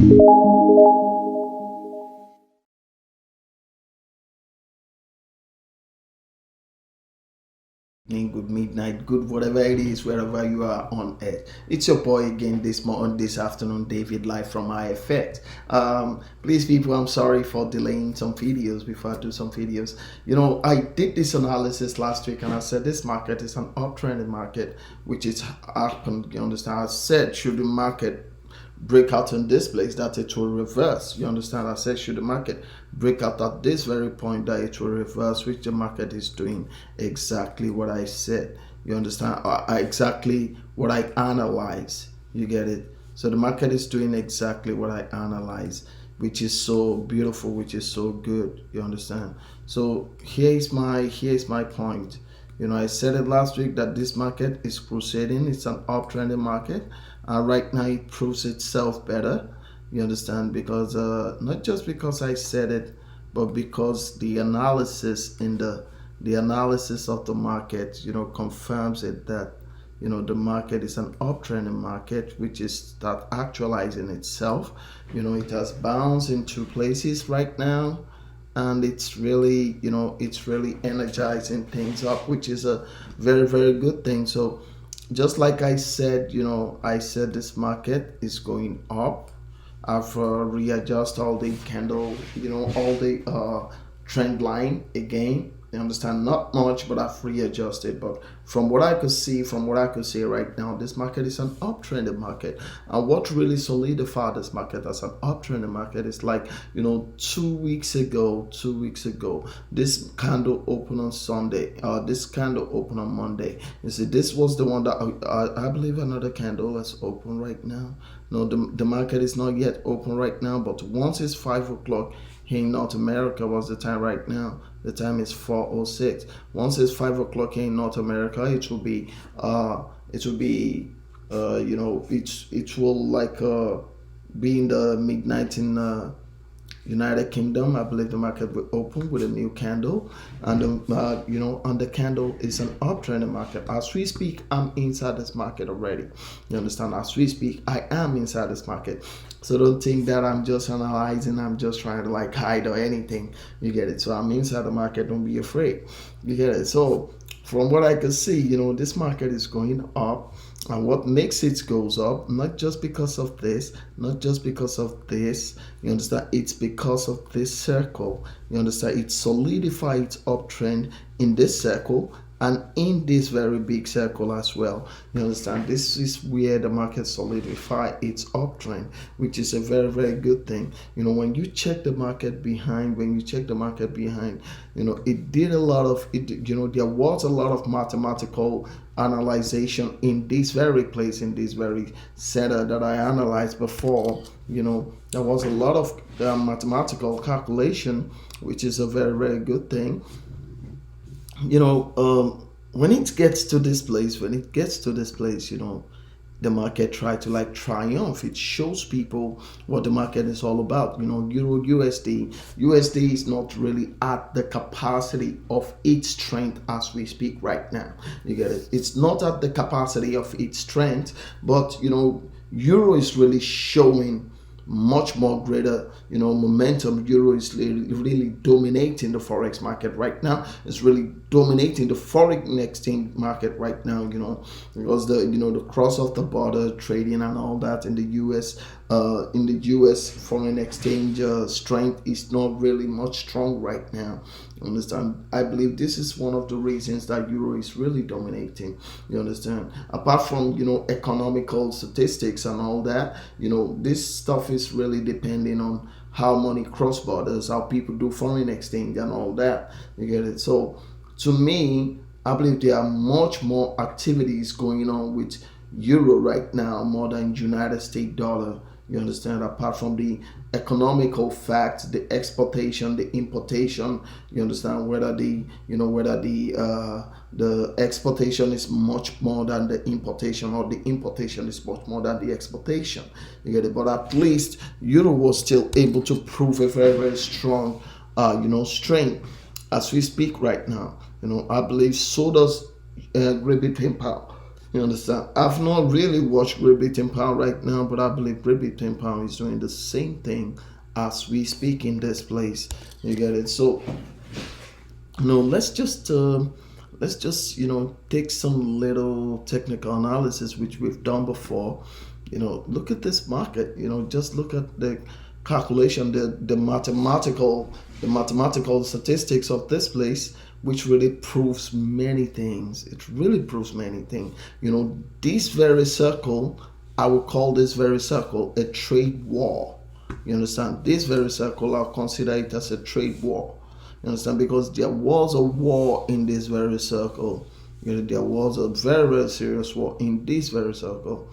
Good midnight, good whatever it is, wherever you are on earth. It's your boy again this afternoon, David, live from IFX. Please, people, I'm sorry for delaying some videos before I do some videos. I did this analysis last week and I said this market is an uptrending market, which is happened. You understand? I said, should the market break out in this place, that it will reverse. You understand? I said, should the market break out at this very point, that it will reverse, which the market is doing exactly what I said. You understand? Exactly what I analyze. You get it? So the market is doing exactly what I analyze, which is so beautiful, which is so good. You understand? So here's my point. I said it last week that this market is proceeding. It's an uptrending market. Right now it proves itself better. You understand? Because not just because I said it, but because the analysis the analysis of the market, confirms it, that the market is an uptrending market, which is start actualizing itself. It has bounced in two places right now, and it's really energizing things up, which is a very, very good thing. So just like I said, I said this market is going up. I've readjust all the candle, all the trend line again. You understand? Not much, but I've readjusted. But from what I could see right now, this market is an uptrending market. And what really solidified this market as an uptrending market is, like, 2 weeks ago, this candle opened on Sunday. This candle opened on Monday. You see, this was the one that I believe another candle is open right now. No, the market is not yet open right now, but once it's 5 o'clock here in North America, what's the time right now? The time is 4:06. Once it's 5 o'clock here in North America, it will be it will like be in the midnight in United Kingdom. I believe the market will open with a new candle, and and the candle is an uptrending market. As we speak, I'm inside this market already. You understand? As we speak, I am inside this market. So don't think that I'm just analyzing, I'm just trying to hide or anything. You get it? So I'm inside the market. Don't be afraid. You get it? So from what I can see, this market is going up. And what makes it goes up, not just because of this, you understand? It's because of this circle. You understand? It solidifies its uptrend in this circle and in this very big circle as well. You understand? This is where the market solidify its uptrend, which is a very, very good thing. When you check the market behind, it did a lot of it. There was a lot of mathematical analyzation in this very place, in this very center that I analyzed before. There was a lot of mathematical calculation, which is a very, very good thing. When it gets to this place, the market try to triumph. It shows people what the market is all about. Euro USD is not really at the capacity of its strength as we speak right now. You get it? It's not at the capacity of its strength, but Euro is really showing much more greater momentum. Euro is really dominating the forex market right now. It's really dominating the foreign exchange market right now, because the cross of the border trading and all that in the US foreign exchange strength is not really much strong right now. Understand? I believe this is one of the reasons that Euro is really dominating. You understand? Apart from economical statistics and all that, this stuff is really depending on how money cross borders, how people do foreign exchange and all that. You get it? So to me, I believe there are much more activities going on with Euro right now more than United States dollar. You understand? Apart from the economical fact, the exportation, the importation, you understand, whether the exportation is much more than the importation, or the importation is much more than the exportation. You get it? But at least Euro was still able to prove a very, very strong strength as we speak right now. I believe so does Great Britain pound. You understand? I've not really watched Great Britain pound right now, but I believe Great Britain pound is doing the same thing as we speak in this place. You get it? So no, let's just take some little technical analysis which we've done before. Look at this market. Just look at the calculation, the mathematical statistics of this place, which really proves many things. It really proves many things. This very circle, I will call this very circle a trade war. You understand? This very circle, I'll consider it as a trade war. You understand? Because there was a war in this very circle. There was a very, very serious war in this very circle.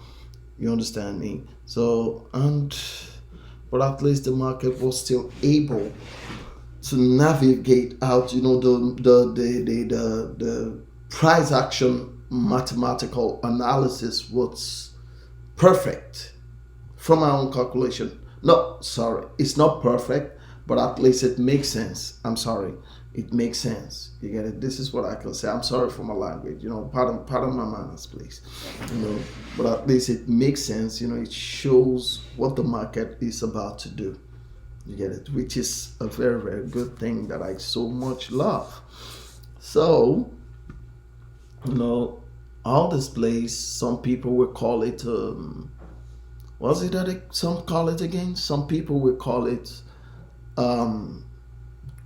You understand me? So, but at least the market was still able to navigate out. The price action mathematical analysis was perfect from my own calculation. No, sorry, it's not perfect, but at least it makes sense. I'm sorry, it makes sense. You get it? This is what I can say. I'm sorry for my language. Pardon my manners, please. But at least it makes sense. It shows what the market is about to do. You get it? Which is a very, very good thing that I so much love. So, all this place, some people will call it. Was it that some call it again? Some people will call it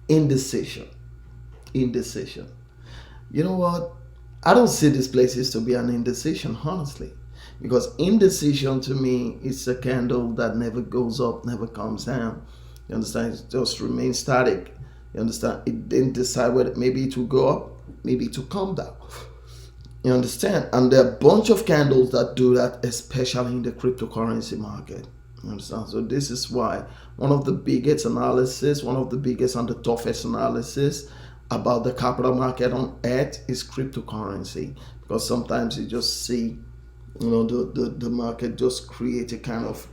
indecision. Indecision. You know what? I don't see these places to be an indecision, honestly, because indecision to me is a candle that never goes up, never comes down. You understand? It just remains static. You understand? It didn't decide whether maybe it will go up, maybe it will come down. You understand? And there are a bunch of candles that do that, especially in the cryptocurrency market. You understand? So this is why one of the biggest and the toughest analysis about the capital market on earth is cryptocurrency. Because sometimes you just see, the market just create a kind of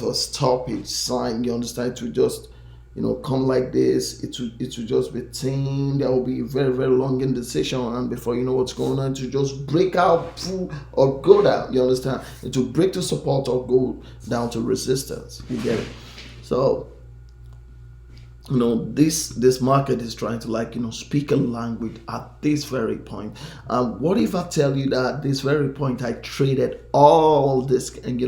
a stoppage sign. You understand? To just come like this, it will just be thin. There will be very, very long indecision, and before you know what's going on, to just break out or go down. You understand? It will break to support or go down to resistance. You get it? So this market is trying to speak a language at this very point. What if I tell you that at this very point I traded all this, and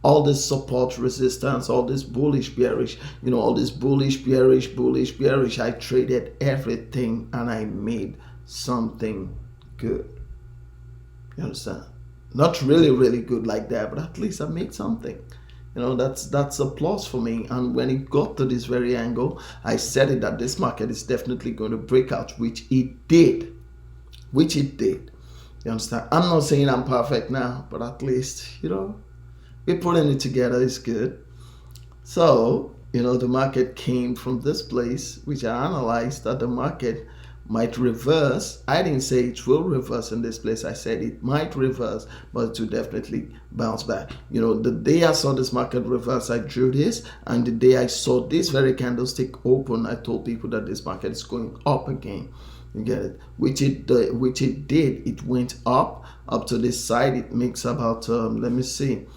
all this support, resistance, all this bullish, bearish, all this bullish, bearish, I traded everything and I made something good. You understand? Not really, really good like that, but at least I made something. That's a plus for me. And when it got to this very angle, I said it that this market is definitely going to break out, which it did. You understand? I'm not saying I'm perfect now, but at least, we're putting it together. Is good. So, the market came from this place, which I analyzed that the market might reverse. I didn't say it will reverse in this place. I said it might reverse, but it will definitely bounce back. The day I saw this market reverse, I drew this, and the day I saw this very candlestick open, I told people that this market is going up again. You get it? Which it did. It went up to this side. It makes about let me see.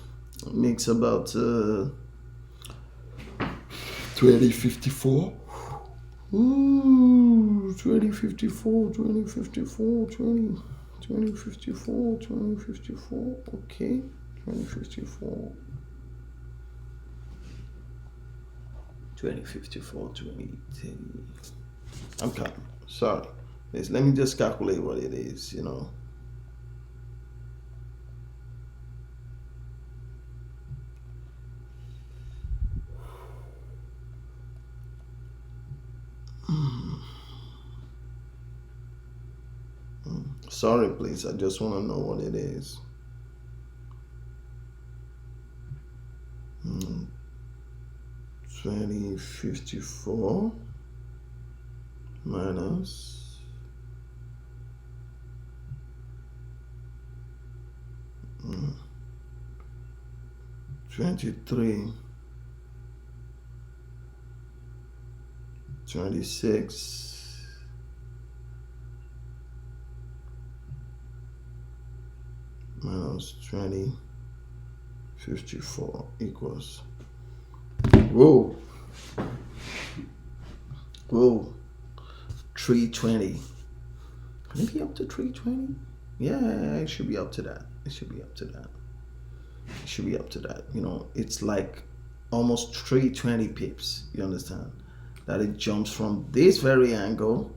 It makes about 2054. Ooh, 2054, 2054, 2054, 2054. Okay, 2054. 2054, 2010. I'm counting. Sorry. Let me just calculate what it is, Sorry, please. I just want to know what it is. 2054 minus 23, 26, minus 2054 equals, whoa, 320. Can it be up to 320? Yeah, it should be up to that. It should be up to that. It should be up to that. It's like almost 320 pips. You understand? That it jumps from this very angle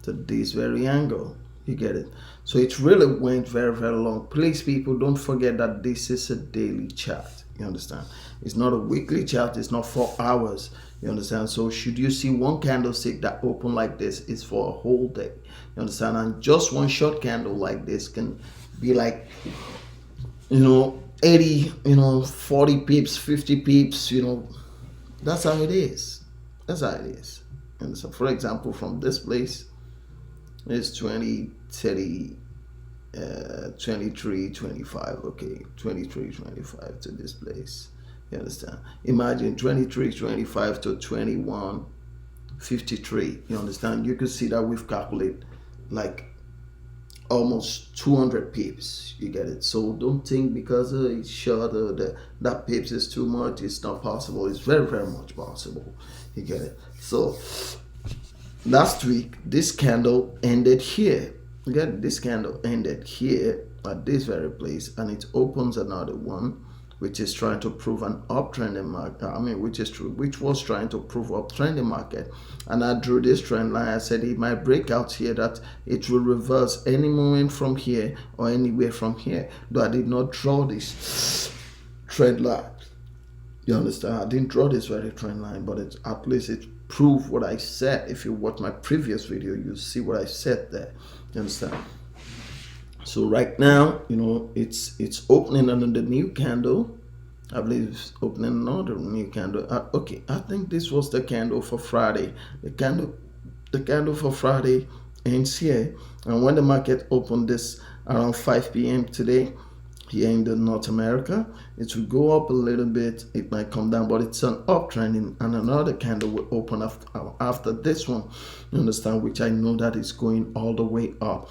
to this very angle. You get it? So it really went very, very long. Please, people, don't forget that this is a daily chart. You understand? It's not a weekly chart. It's not 4 hours. You understand? So should you see one candlestick that open like this, it's for a whole day. You understand? And just one short candle like this can be like, 80, 40 pips, 50 pips. That's how it is. That's how it is. And so, for example, from this place, it's 20, 30, 23, 25. Okay, 23, 25 to this place. You understand? Imagine 23, 25 to 21, 53. You understand? You can see that we've calculated like almost 200 pips. You get it? So don't think because it's short that pips is too much. It's not possible. It's very, very much possible. You get it? So last week this candle ended here. You get it? This candle ended here at this very place, and it opens another one which is trying to prove an uptrending market. Which was trying to prove uptrending market. And I drew this trend line. I said it might break out here, that it will reverse any moment from here or anywhere from here. Though I did not draw this trend line. You understand? I didn't draw this very trend line, but at least it proved what I said. If you watch my previous video, you see what I said there. You understand? So right now, it's opening another new candle. I believe it's opening another new candle. Okay, I think this was the candle for Friday. The candle for Friday ends here. And when the market opened this around 5 p.m. today, here in the North America, it will go up a little bit. It might come down, but it's an uptrend, and another candle will open after this one. You understand? Which I know that is going all the way up.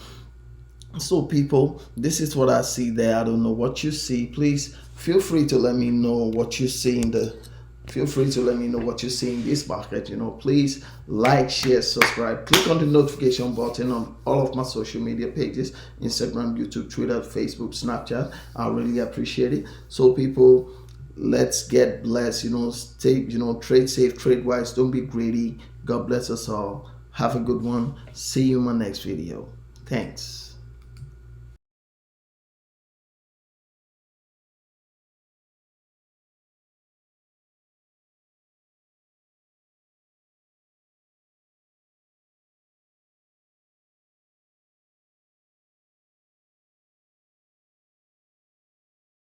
So people, this is what I see there. I don't know what you see. Please feel free to let me know what you see in this market. Please like, share, subscribe, click on the notification button on all of my social media pages: Instagram, YouTube, Twitter, Facebook, Snapchat. I really appreciate it. So people, let's get blessed. Stay, trade safe, trade wise, don't be greedy. God bless us all. Have a good one. See you in my next video. Thanks.